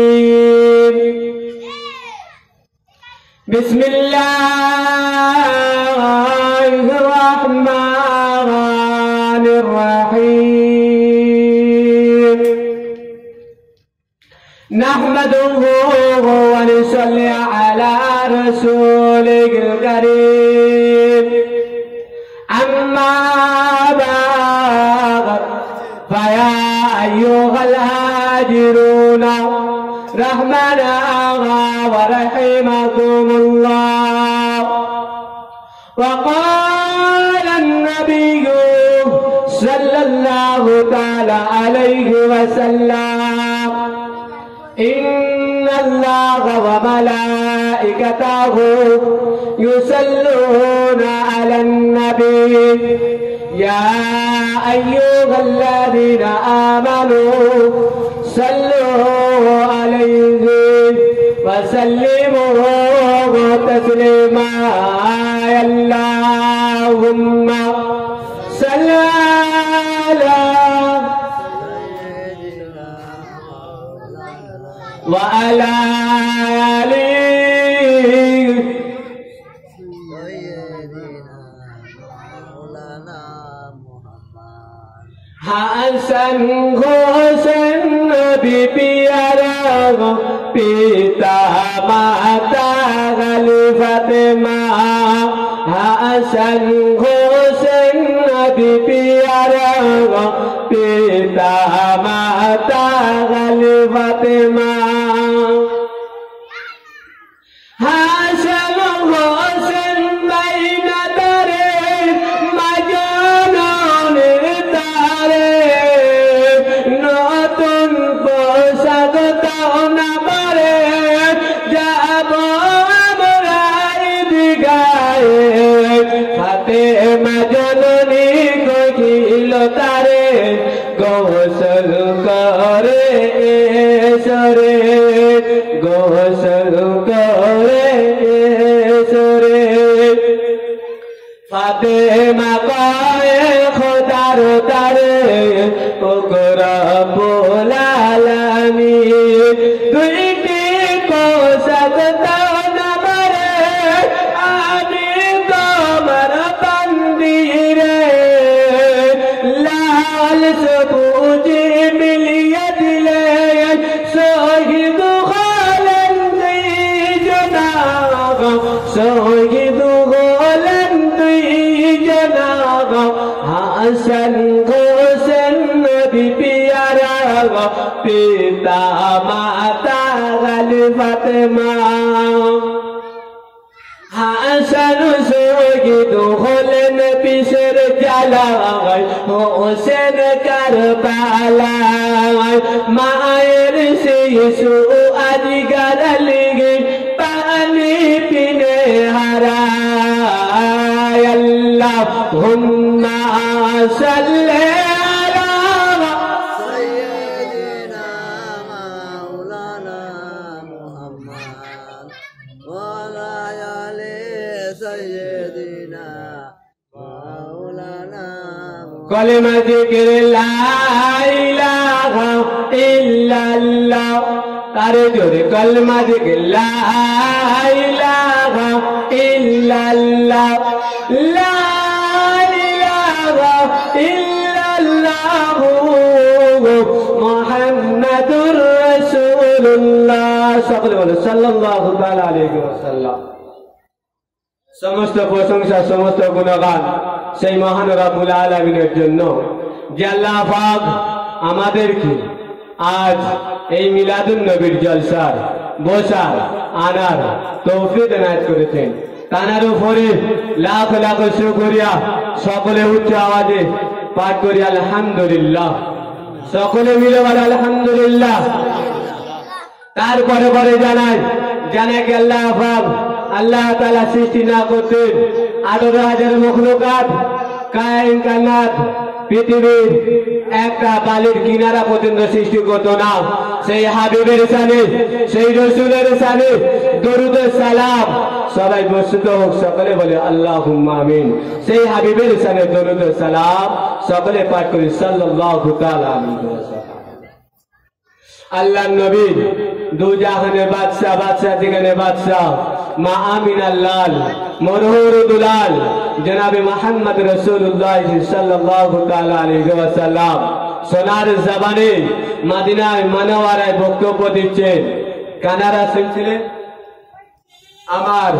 الرجيم بسم الله الرحمن الرحيم نحمده ونصلي على رسوله الكريم أما بعد فيا أيها الهاجرون رحمنا ورحمكم الله وقال النبي صلى الله تعالى عليه وسلم إن الله وملائكته يصلون على النبي يا أيها الذين آمنوا صلوا عليه وسلموا تسليما اللهم صل على وعلى آله حسن حسین نبی پیارا پیتا ماتا غلی فاطمہ حسن حسین نبی پیارا پیتا ماتا غلی فاطمہ حسن حسین بین ترے مجنون تارے নতুন পোশাক তাও না পারে যাব আমরা ঈদগাহে ফাতেমা জননী কহিল তারে গোসল করে এসরে গোসল করে এসরে ফাতেমা কয়ে খোদার তারে রব্বুল আলামিন দুইটি পোশাক দাও না পারে আমি তোমার বান্দি রে লাল সবুজ মিলিয়ে দিলে শহীদ হলেন দুই জনাব শহীদ হলেন দুই জনাব হাসান হোসেন নবী পিয়ারা পিতা মাতা গালি ফাতেমা হাসান শহীদ হলেন পিসের জ্বালায় হোসেন কারবালায় মায়ের শিশু আজ গালি পানি পিনে হারায় আল্লাহুম্মা সাল্লি কলেমা জিকির লা ইলাহা ইল্লাল্লাহ তারে জোরে কলেমা জিকির লা ইলাহা ইল্লাল্লাহ লা ইলাহা ইল্লাল্লাহ মুহাম্মাদুর রাসূলুল্লাহ সকলে বলো সাল্লাল্লাহু তাআলা আলাইহি ওয়াসাল্লাম সমস্ত প্রশংসা সমস্ত গুণগান সেই মহান রব্বুল আলামিনের জন্য যে আল্লাহ পাক আমাদেরকে আজ এই মিলাদুন নবীর জলসার বসার আনার তৌফিক এনায়েত করেছেন তার উপরে লাখ লাখ শুকরিয়া সকলে উচ্চ আওয়াজে পাঠ করি আলহামদুলিল্লাহ সকলে মিলে বলে আলহামদুলিল্লাহ তারপরে পরে জানাই কি আল্লাহ পাক আল্লাহ তাআলা সৃষ্টি না করতেন 18,000 মখলুকাত কায়নাত পৃথিবীর একটা বালির কিনারা পর্যন্ত সৃষ্টি করতো না সেই হাবিবের শানে সেই রাসূলের শানে দরুদ সালাম সবাই বসিত হোক, সকলে বলে আল্লাহুম্মা আমিন। সেই হাবিবের সানে দরুদ ও সালাম সকলে পাঠ করি সাল্লাল্লাহু তাআলা আলাইহি ওয়াসাল্লাম। আল্লাহ নবী দু জাহানের বাদশা, বাদশা দিগানে বাদশা, মা আমিনার লাল মরহুর দুলাল জনাবে মুহাম্মদ রাসূলুল্লাহ সাল্লাল্লাহু তাআলা আলাইহি ওয়াসাল্লাম সোনার জবানে মদিনায় মানওয়ারায় বক্তব্য দিচ্ছেন। কানারা শুনছিলেন, আমার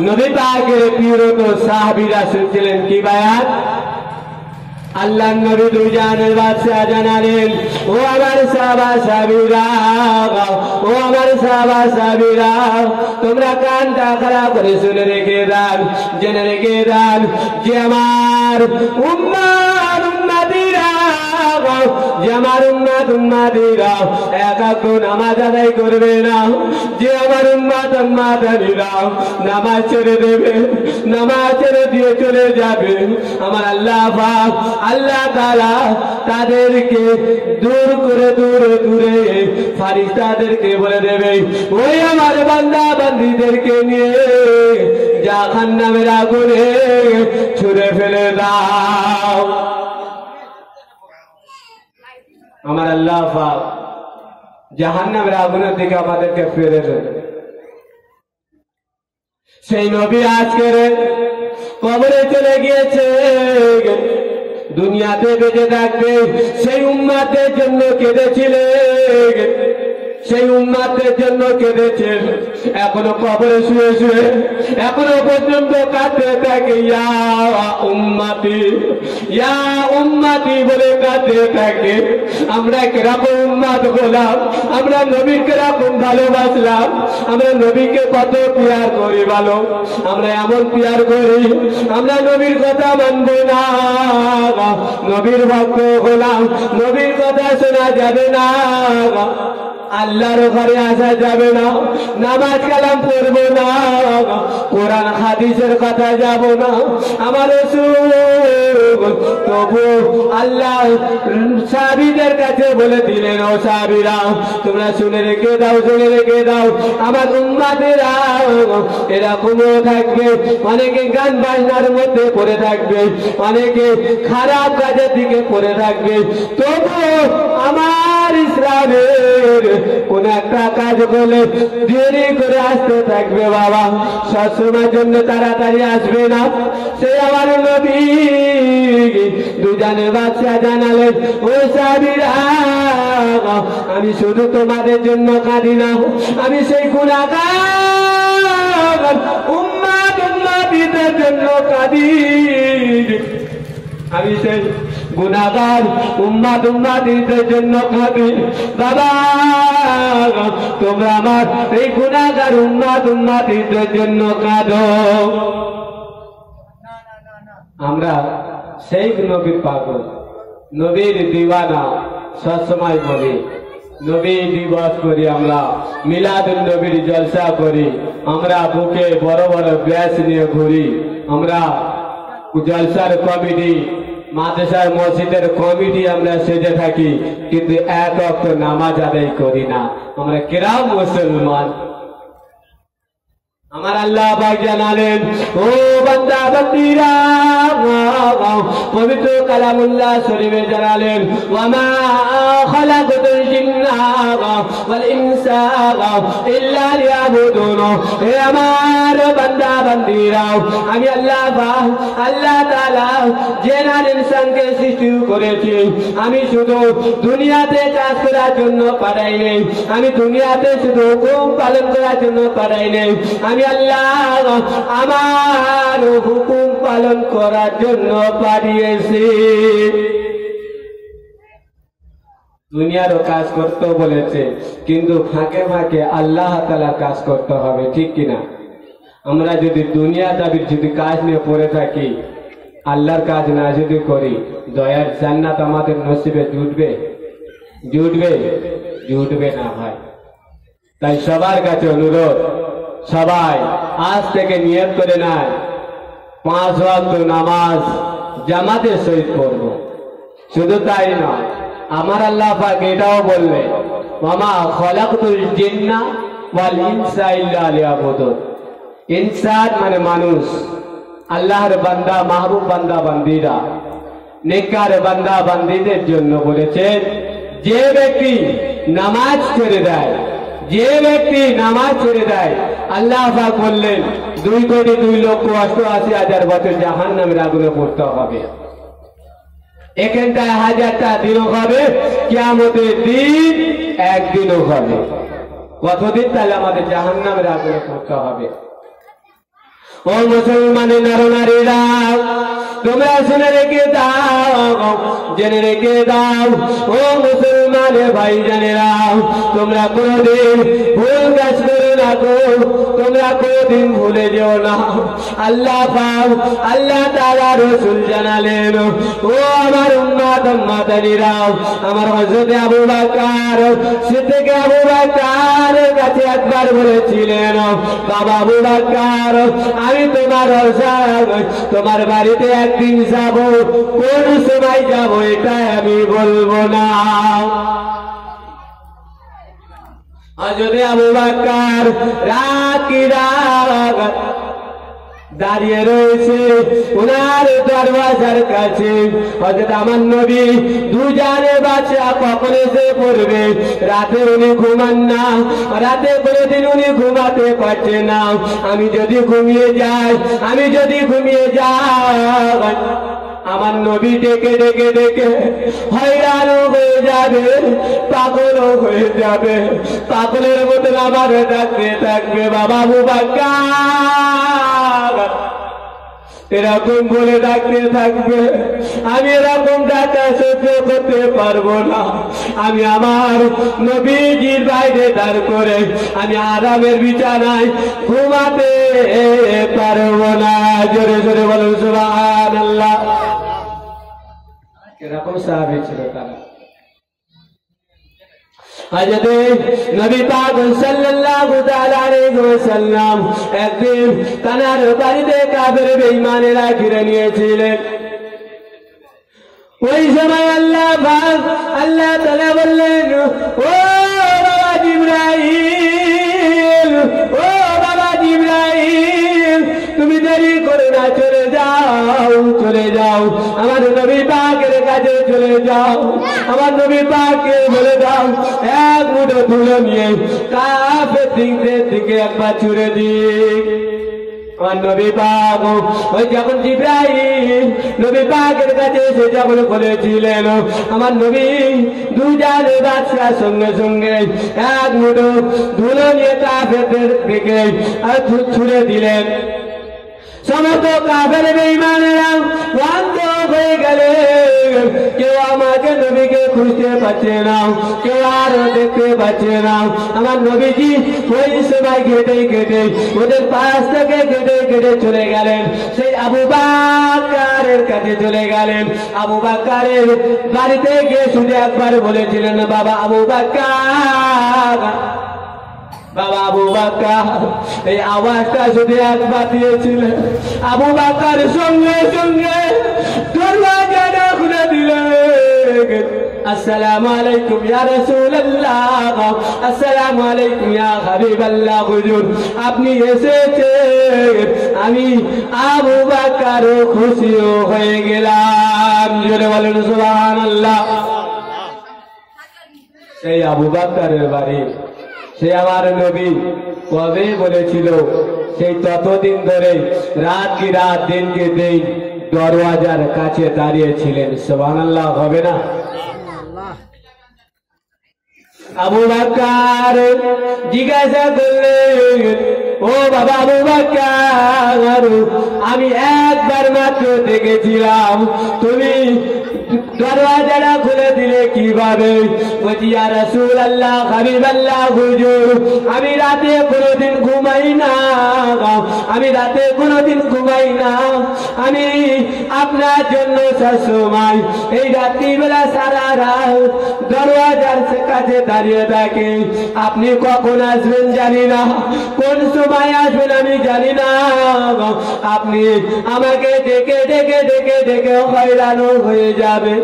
নবী পাকের প্রিয়ত সাহাবীরা শুনছিলেন কি বায়াত? আল্লাহ নবী দু জাহানের বাদশা জানালেন, ও আমার সাহাবা সাহাবীরা, ও আমার সাহাবা সাহাবীরা, তোমরা কানটা খাড়া করে শুনে রেখে দাও, জেনে রেখে দাও যে আমার উম্মার উম্মাতিরা, যে আমার উম্মাত উম্মাতিরা একাগ্র নামাজ আদায় করবে না, যে আমার উম্মাত উম্মাতিরা নামাজ ছেড়ে দেবে, নামাজ ছেড়ে দিয়ে চলে যাবে, আমার আল্লাহ পাক আল্লাহ তাআলা তাদেরকে দূর করে দূরে দূরে ফেরেশতাদেরকে বলে দেবে, ওই আমার বান্দা বান্দীদেরকে নিয়ে জাহান্নামের আগুনে ছুঁড়ে ফেলে দাও। আমার আল্লাহ পাক জাহান্নামের আগুনের দিকে আমাদেরকে ফিরে দেবে। সেই নবী আজকের কবরে চলে গিয়েছে, দুনিয়াতে বেঁচে থাকবে সেই উম্মাতের জন্য কেঁদেছিলেন, সেই উম্মাতের জন্য কেঁদেছেন, এখনো কবরে শুয়ে শুয়ে এখনো পর্যন্ত কাঁদতে থাকে ইয়া উম্মতি, ইয়া উম্মতি বলে কাঁদতে থাকে। আমরা কিরকম উম্মত হলাম, আমরা নবীকে কিরকম ভালোবাসলাম, আমরা নবীকে কত পিয়ার করি ভালো, আমরা এমন পিয়ার করি আমরা নবীর কথা মানব না, নবীর ভক্ত হলাম, নবীর কথা শোনা যাবে না, আল্লাহর ঘরে আসা যাবে না, নামাজ কালাম পড়বো না, কোরআন হাদিসের কথা যাব না, আমার তবু আল্লাহ সাহাবীদের কাছে বলে দিলেন, ও সাহাবীরা তোমরা শুনে রেখে দাও, শুনে রেখে দাও, আমার উম্মাতেরা এরকমও থাকবে, অনেকে গান বাজনার মধ্যে পড়ে থাকবে, অনেকে খারাপ কাজের দিকে পড়ে থাকবে, তবু আমার ইসলামের কোন একটা কাজ বলে দেরি করে আসতে থাকবে বাবা, সবসময়ের জন্য তাড়াতাড়ি আসবে না। সে আমার নবী দুজনের বাদশা জানালেন, ও সাহাবীরা আমি শুধু তোমাদের জন্য কাঁদি না, আমি সেই গুনাহগার উম্মত উম্মতীদের জন্য কাঁদি, আমি সেই গুনাহগার উম্মত উম্মতীদের জন্য কাঁদি। বাবা তোমরা আমার এই গুনাহগার উম্মত উম্মতীদের জন্য কাঁদো। আমরা সেই নবীর পাগল, নবীর দিওয়ানা, সবসময় বলি নবী দিবস করি, আমরা মিলাদুন নবীর জলসা করি, আমরা বুকে বড় বড় ব্যাস নিয়ে ঘুরি, আমরা জলসার কমিটি, মাদ্রাসার মসজিদের কমিটি আমরা সেজে থাকি, কিন্তু এক ওয়াক্ত নামাজ আদায় করি না। আমরা কিরাম মুসলমান। আমার আল্লাহ পাক জানালেন, ও বান্দা বান্দীরা, পবিত্র কালামুল্লাহ শরীফে জানালেন, ওয়ামা খালাকাতুল জিন্না ওয়াল ইনসা ইল্লা লিয়াবুদুন। হে আমার বান্দা বান্দীরা, আমি আল্লাহ পাক আল্লাহ তাআলা জিন আর ইনসানকে সৃষ্টি করেছি, আমি শুধু দুনিয়াতে কাজ করার জন্য পাঠাই নাই, আমি দুনিয়াতে শুধু হুকুম পালন করার জন্য পাঠাই নাই, আমি আল্লাহ আমার হুকুম পালন করার জন্য পাঠিয়েছি। দুনিয়ারও কাজ করতে বলেছে, কিন্তু ফাঁকে ফাঁকে আল্লাহ তাআলার কাজ করতে হবে, ঠিক কিনা? আমরা যদি দুনিয়া দাবির যদি কাজ নিয়ে পড়ে থাকি, আল্লাহর কাজ না যদি করি, দয়ার জান্নাত আমাদের নসিবে জুটবে? জুটবে? জুটবে না ভাই। তাই সবার কাছে অনুরোধ, সবাই আজ থেকে নিয়ত করে নেয় 5 ওয়াক্ত নামাজ জামাতের সহিত পড়ব। শুধু তাই নয়, আমার আল্লাহ পাক এটাও বললেন, ওয়ামা খালাকতুল জিন্না ওয়াল ইনসা ইল্লা লিয়াবুদুন। ইনসান মানে মানুষ, আল্লাহর বান্দা মাহবুব বান্দা বান্দিরা নেককার বান্দা বান্দিদের জন্য বলেছেন, যে ব্যক্তি নামাজ ছেড়ে দেয়, যে ব্যক্তি নামাজ ছেড়ে দেয়, আল্লাহ পাক বললেন 2,02,88,000 বছর জাহান্নামের আগুনে পড়তে হবে। এখানটায় 1000টা দিনও হবে, কিয়ামতের দিন একদিনও হবে। কতদিন তাহলে আমাদের জাহান্নামের আগুনে পড়তে হবে? ও মুসলমানের নরনারীরা, তোমরা শুনে রেখে দাও, জেনে রেখে দাও, ও মুসলমানের ভাই জানেরা, তোমরা কোনদিন ভুল কাজ করো না গো, তোমরা কোনদিন ভুলে যেও না। আল্লাহ পাক, আল্লাহ তাআলা রাসূল জানালেন, ও আমার উম্মত উম্মতানিরা, আমার হযরত আবু বকর সিদ্দিক আবু বকর কাছে একবার বলেছিলেন, বাবা আবু বকর, আমি তোমার বাড়িতে একদিন যাব, কোন সময় যাব এটা আমি বলবো না। হযরত আবু বকর রাত দাঁড়িয়ে রয়েছে উনার দরওয়াজার কাছে। হযরত আমার নবী দুজানে বাদশা কখন এসে পড়বে, রাতে উনি ঘুমান না, রাতে কোনোদিন উনি ঘুমাতে পারছে না। আমি যদি ঘুমিয়ে যাই, আমার নবী ডেকে ডেকে ডেকে হয়রান হয়ে যাবে, পাগল হয়ে যাবে, পাগলের মতো আমার ডাকতে থাকবে, বাবা আবু বকর এরকম বলে ডাকতে থাকবে। আমি এরকম ডাকা সহ্য করতে পারবো না। আমি আমার নবীজির বাইরে দাঁড় করে আমি আরামের বিছানায় ঘুমাতে পারবো না। জোরে জোরে বলুন সুবহানাল্লাহ। এরকম সাহাবী ছিল তারা। হযরত নবী পাক সাল্লাল্লাহু তাআলা আলাইহি ওয়াসাল্লাম একদিন তার বাড়িতে কাফের বেঈমানেরা ঘিরে নিয়েছিলেন। ওই সময় আল্লাহ তাআলা বললেন, ও বাবা জিবরাইল, ও বাবা জিবরাইল, তুমি দেরি করে না, চলে যাও আমার নবী পাকের কাছে চলে যাও। আমার নবী পাককে বলে দাও, এক মুঠো ধুলো নিয়ে কাফেরদের দিকে একবার ছুঁড়ে দিক। আমার নবী পাক ওই যখন জিবরাইল নবী পাকের কাছে এসে যখন বলেছিলেন, আমার নবী দুজানে বাদশার সঙ্গে সঙ্গে এক মুঠো ধুলো নিয়ে কাফেরদের দিকে ছুঁড়ে দিলেন। সমস্ত কাফের বেঈমানেরা ক্লান্ত হয়ে গেলেন। কেউ আমাকে নবীকে খুঁজতে পারছে না, কেউ আর দেখতে পাচ্ছে না। আমার নবীজি ওই সময় ঘেটে ঘেটে ওদের পাশ থেকে ঘেটে ঘেটে চলে গেলেন, সেই আবু বকরের কাছে চলে গেলেন। আবু বকরের বাড়িতে গিয়ে শুধু একবার বলেছিলেন, বাবা আবু বকর, বাবা আবু বকর। এই আওয়াজটা যদি একবার দিয়েছিলেন, আবু বকর সঙ্গে সঙ্গে দরওয়াজাটা খুলে দিলেন। আসসালামু আলাইকুম ইয়া রাসূলুল্লাহ, আসসালামু আলাইকুম ইয়া হাবিবাল্লাহ, হুজুর আপনি এসেছেন। আমি আবু বকর খুশিও হয়ে গেলাম। জোরে বলেন সুবহানাল্লাহ। সেই আবু বকরের বাড়ি, সে আমার নবী কবে বলেছিল, সেই ততদিন ধরে রাত কি রাত দিন কি দিন দরওয়াজার কাছে দাঁড়িয়েছিলেন। সুবহানাল্লাহ হবে না? আবু বকর জিজ্ঞাসা করলেন, ও বাবা আবু বকর, আমি একবার মাত্র দেখেছিলাম, তুমি দরওয়াজাটা খুলে দিলে কিভাবে? বলছি ইয়া রাসূলুল্লাহ, হাবিবাল্লাহ, হুজুর আমি রাতে কোনোদিন ঘুমাই না, আমি রাতে কোনোদিন ঘুমাই না। আমি আপনার জন্য সবসময় এই রাত্রিবেলা সারা রাত দরওয়াজার কাছে দাঁড়িয়ে থাকি। আপনি কখন আসবেন জানি না, কোন সময় আসবেন আমি জানি না। আপনি আমাকে ডেকে ডেকে ডেকে ডেকে হয়রান হয়ে যাবে।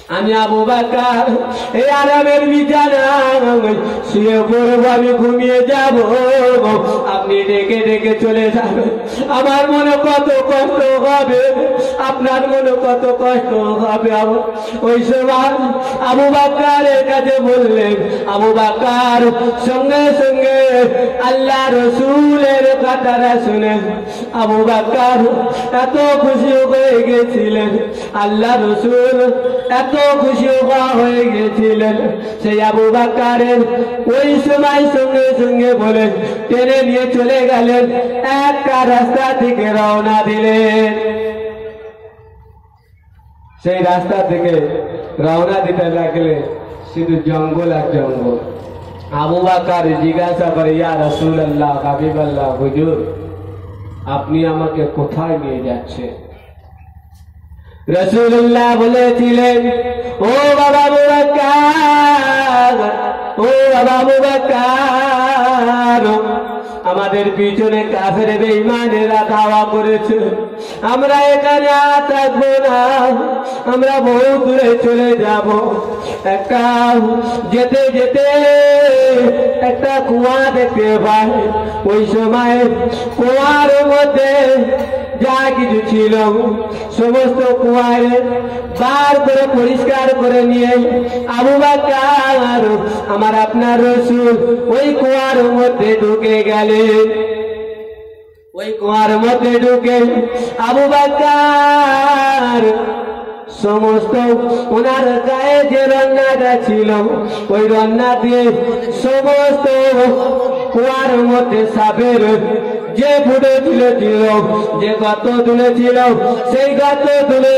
আমি আবু বকর এই আরামের বিছানায় শুয়ে পড়বো, আমি ঘুমিয়ে যাব, আপনি ডেকে ডেকে চলে যাবেন। আমার মনে কত কষ্ট হবে, আপনার মনে কত কষ্ট হবে। ওই সময় আবু বকরের কাছে বললেন, আবু বকর সঙ্গে সঙ্গে আল্লাহ রসুলের কথাটা শুনে আবু বকর এত খুশি হয়ে গেছিলেন, আল্লাহ রসুল এত খুশি হয়ে গেছিলেন। সেই আবু বকরের ওই সময় সঙ্গে সঙ্গে বলে টেনে নিয়ে চলে গেলেন, একটা রাস্তা থেকে রওনা দিলেন। সেই রাস্তা থেকে রওনা দিতে লাগলে শুধু জঙ্গল আর জঙ্গল। আবু বকর জিজ্ঞাসা করে, ইয়া রাসূলুল্লাহ, হাবিবাল্লাহ, হুজুর আপনি আমাকে কোথায় নিয়ে যাচ্ছেন? রাসূলুল্লাহ বলেছিলেন, ও বাবা আবু বকর, ও বাবা আবু বকর, আমাদের পিছনে কাফের বেঈমানেরা দাওয়া করেছে, আমরা এখানে আর থাকবো না, আমরা বহু দূরে চলে যাব। একটা যেতে যেতে একটা কুয়া দেখতে পাই, ওই সময় কুয়ার মধ্যে যা কিছু ছিল সমস্ত কুয়ায় বার করে পরিষ্কার করে নিয়ে আবু বকর আমার আপনার রাসূল ওই কুয়ার মধ্যে ঢুকে গেলেন। ওই কুয়ার মধ্যে ঢুকে আবু বকর সমস্ত ওনার গায়ে যে রান্নাটা ছিল ওই রান্না দিয়ে সমস্ত কুয়ার মধ্যে সাপের যে ফুটে তুলেছিল, যে গর্ত তুলেছিল, সেই গর্ত তুলে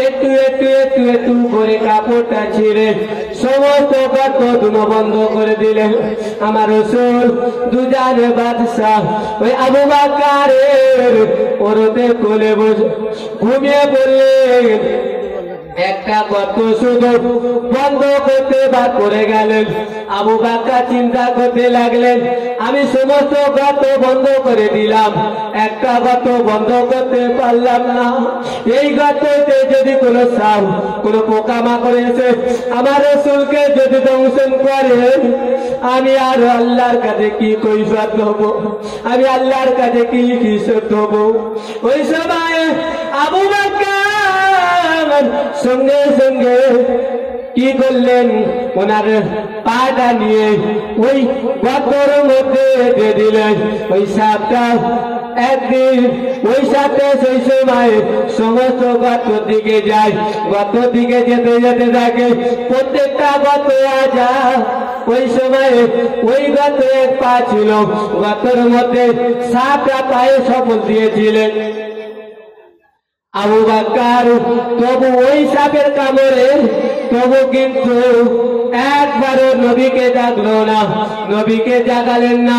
একটু একটু একটু একটু করে কাপড়টা ছিঁড়ে সমস্ত গর্ত তুলো বন্ধ করে দিলেন। আমার রাসূল দুজানে বাদশাহ ওই আবু বকরের ওরতে কোলে বসে ঘুমিয়ে পড়লেন। একটা গর্ত শুধু বন্ধ করতে বাদ করে গেলেন। আবু বকর চিন্তা করতে লাগলেন, আমি সমস্ত গর্ত বন্ধ করে দিলাম, একটা গর্ত বন্ধ করতে পারলাম না। এই গর্ততে যদি কোনো সাপ, কোনো পোকামাকড় এসে আমার রাসূলকে যদি দংশন করে, আমি আর আল্লাহর কাছে কি কৈফিয়ত দেব, আমি আল্লাহর কাছে কি হিসাব দেব। ওই সময় আবু বকর সঙ্গে সঙ্গে কি করলেন, ওনার পাটা নিয়ে ওই গর্তের মধ্যে দিয়ে দিলেন। ওই সাপটা একদিন ওই সাপটা সেই সময় সমস্ত গর্তের দিকে যায়, গর্তের দিকে যেতে যেতে থাকে, প্রত্যেকটা গর্ত আজা ওই সময় ওই গর্তে এক পা ছিল, গর্তের মধ্যে সাপটা পায়ে সফল দিয়েছিলেন। আবু বকর তবু ওই সাপের কামড়ে তবু কিন্তু একবারও নবীকে জাগলো না, নবীকে জাগালেন না,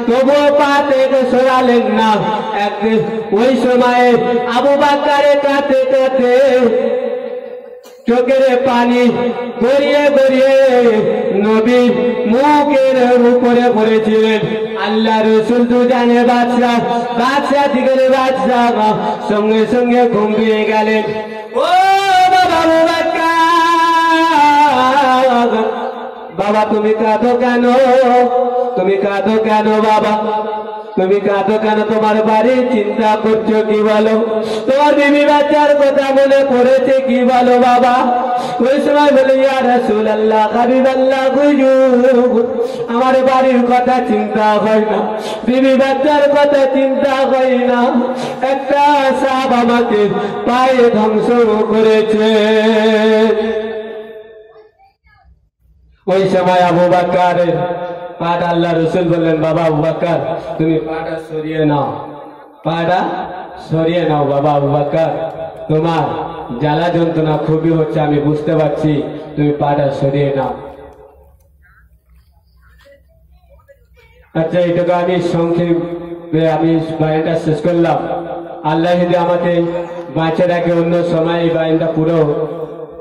তবুও পা থেকে সরালেন না। একদিন ওই সময়ে আবু বকরের কাঁদতে কাঁদতে চোখের পানি গড়িয়ে গড়িয়ে নবী মুখের উপরে পড়েছিলেন। আল্লাহ রাসূল দুজানে বাদশাহ, বাদশাহ দিগের বাদশাহ সঙ্গে সঙ্গে ঘুমিয়ে গেলেন। ও বাবা আবু বকর, বাবা তুমি কাঁদো কেন, তুমি কাঁদো কেন বাবা, তুমি কাঁদো কেন? তোমার বাড়ির চিন্তা করছো কি বলো? তোমার বিবি বাচ্চার কথা মনে পড়েছে কি বলো বাবা? ওই সময় বলে, ইয়া রাসূলুল্লাহ, হাবিবাল্লাহ, হুজুর আমার বাড়ির কথা চিন্তা হয় না, বিবি বাচ্চার কথা চিন্তা হয় না, একটা সাপ আমাকে পায়ে ধ্বংস করেছে। ওই সময় আবু বকরের পাটা আল্লাহ রাসূল বললেন, বাবা আবু বকর তুমি পাটা সরিয়ে নাও, পাটা সরিয়ে নাও বাবা আবু বকর, তোমার জ্বালা যন্ত্রণা খুবই হচ্ছে, আমি বুঝতে পারছি, তুমি পাটা সরিয়ে নাও। আচ্ছা, এইটুকু আমি সংক্ষেপে আমি বায়ানটা শেষ করলাম। আল্লাহ যদি আমাকে বাঁচে রাখে, অন্য সময় এই বায়ানটা পুরো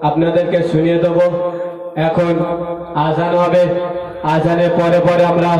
আপনাদেরকে শুনিয়ে দেবো। এখন আজান হবে, আজানের পরে পরে আমরা